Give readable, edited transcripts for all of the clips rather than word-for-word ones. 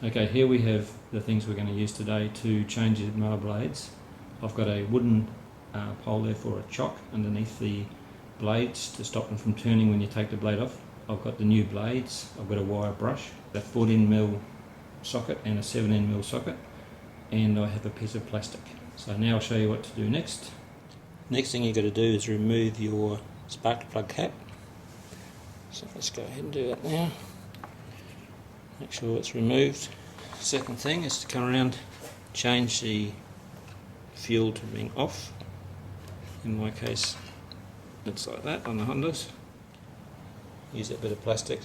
Okay, here we have the things we're going to use today to change the mower blades. I've got a wooden pole there for a chock underneath the blades to stop them from turning when you take the blade off. I've got the new blades, I've got a wire brush, a 14mm socket and a 17mm socket, and I have a piece of plastic. So now I'll show you what to do next. Next thing you've got to do is remove your spark plug cap. So let's go ahead and do that now. Make sure it's removed. Second thing is to come around, change the fuel to being off. In my case, it's like that on the Hondas. Use that bit of plastic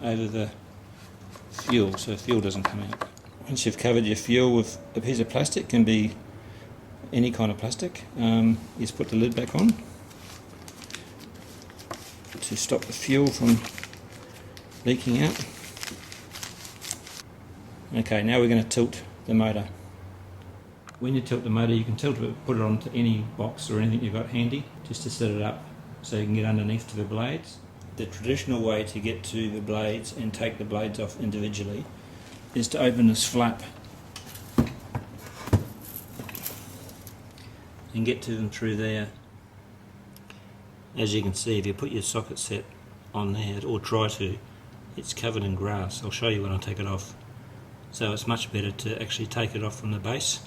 over the fuel so fuel doesn't come out. Once you've covered your fuel with a piece of plastic, can be any kind of plastic, you just put the lid back on to stop the fuel from leaking out. Okay, now we're going to tilt the motor. When you tilt the motor, you can tilt it, put it onto any box or anything you've got handy, just to set it up so you can get underneath to the blades. The traditional way to get to the blades and take the blades off individually is to open this flap and get to them through there. As you can see, if you put your socket set on there, or try to, it's covered in grass. I'll show you when I take it off. So it's much better to actually take it off from the base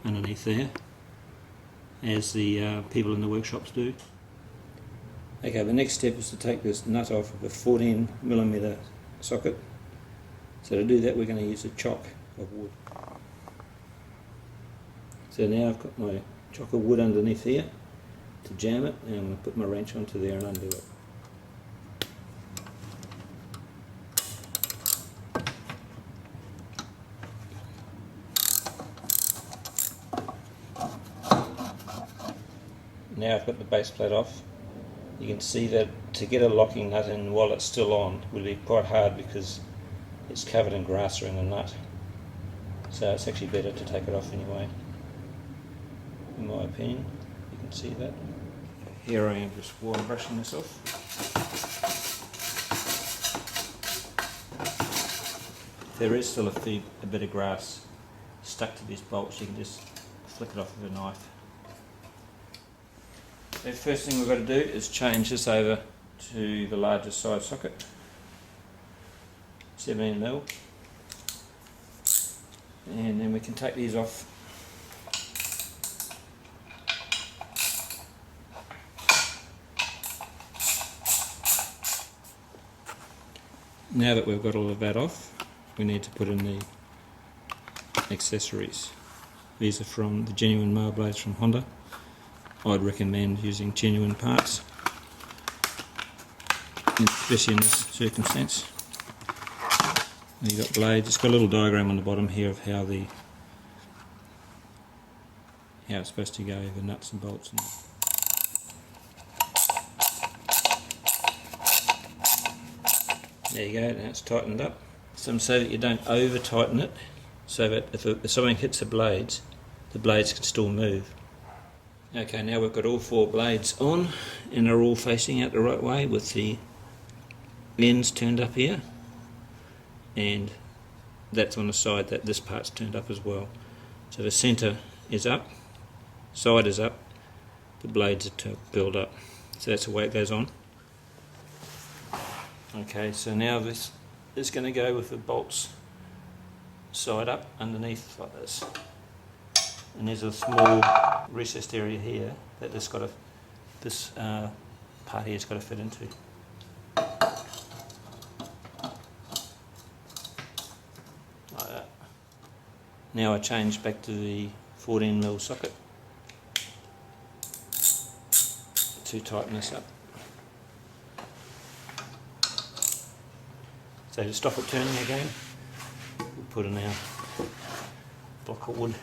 underneath there, as the people in the workshops do. Okay, the next step is to take this nut off of a 14mm socket. So to do that, we're going to use a chock of wood. So now I've got my chock of wood underneath here to jam it, and I'm going to put my wrench onto there and undo it. Now I've got the base plate off. You can see that to get a locking nut in while it's still on will be quite hard because it's covered in grass around the nut. So it's actually better to take it off anyway, in my opinion. You can see that. Here I am just water brushing this off. There is still a bit of grass stuck to this bolt, so you can just flick it off with a knife. The first thing we've got to do is change this over to the largest size socket, 17mm, and then we can take these off. Now that we've got all of that off, we need to put in the accessories. These are from the genuine Mower Blades from Honda. I'd recommend using genuine parts, especially in this circumstance. You've got blades. It's got a little diagram on the bottom here of how it's supposed to go, the nuts and bolts. There you go, now it's tightened up. So that you don't over tighten it, so that if something hits the blades can still move. Okay, now we've got all four blades on and they're all facing out the right way with the ends turned up here, and that's on the side that this part's turned up as well. So the centre is up, side is up, the blades are to build up. So that's the way it goes on. Okay, so now this is going to go with the bolts side up underneath like this. And there's a small recessed area here that this part here's got to fit into. Like that. Now I change back to the 14mm socket to tighten this up. So to stop it turning again, we'll put in our block of wood.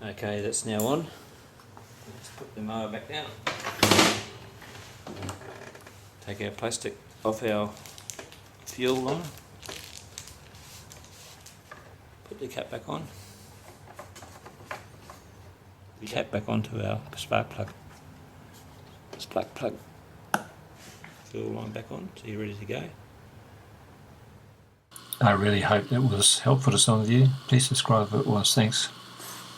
Okay, that's now on. Let's put the mower back down. Take our plastic off our fuel line. the cap back on. Cap back onto our spark plug. Spark plug. Fuel line back on, so you're ready to go. I really hope that was helpful to some of you. Please subscribe if it was. Thanks.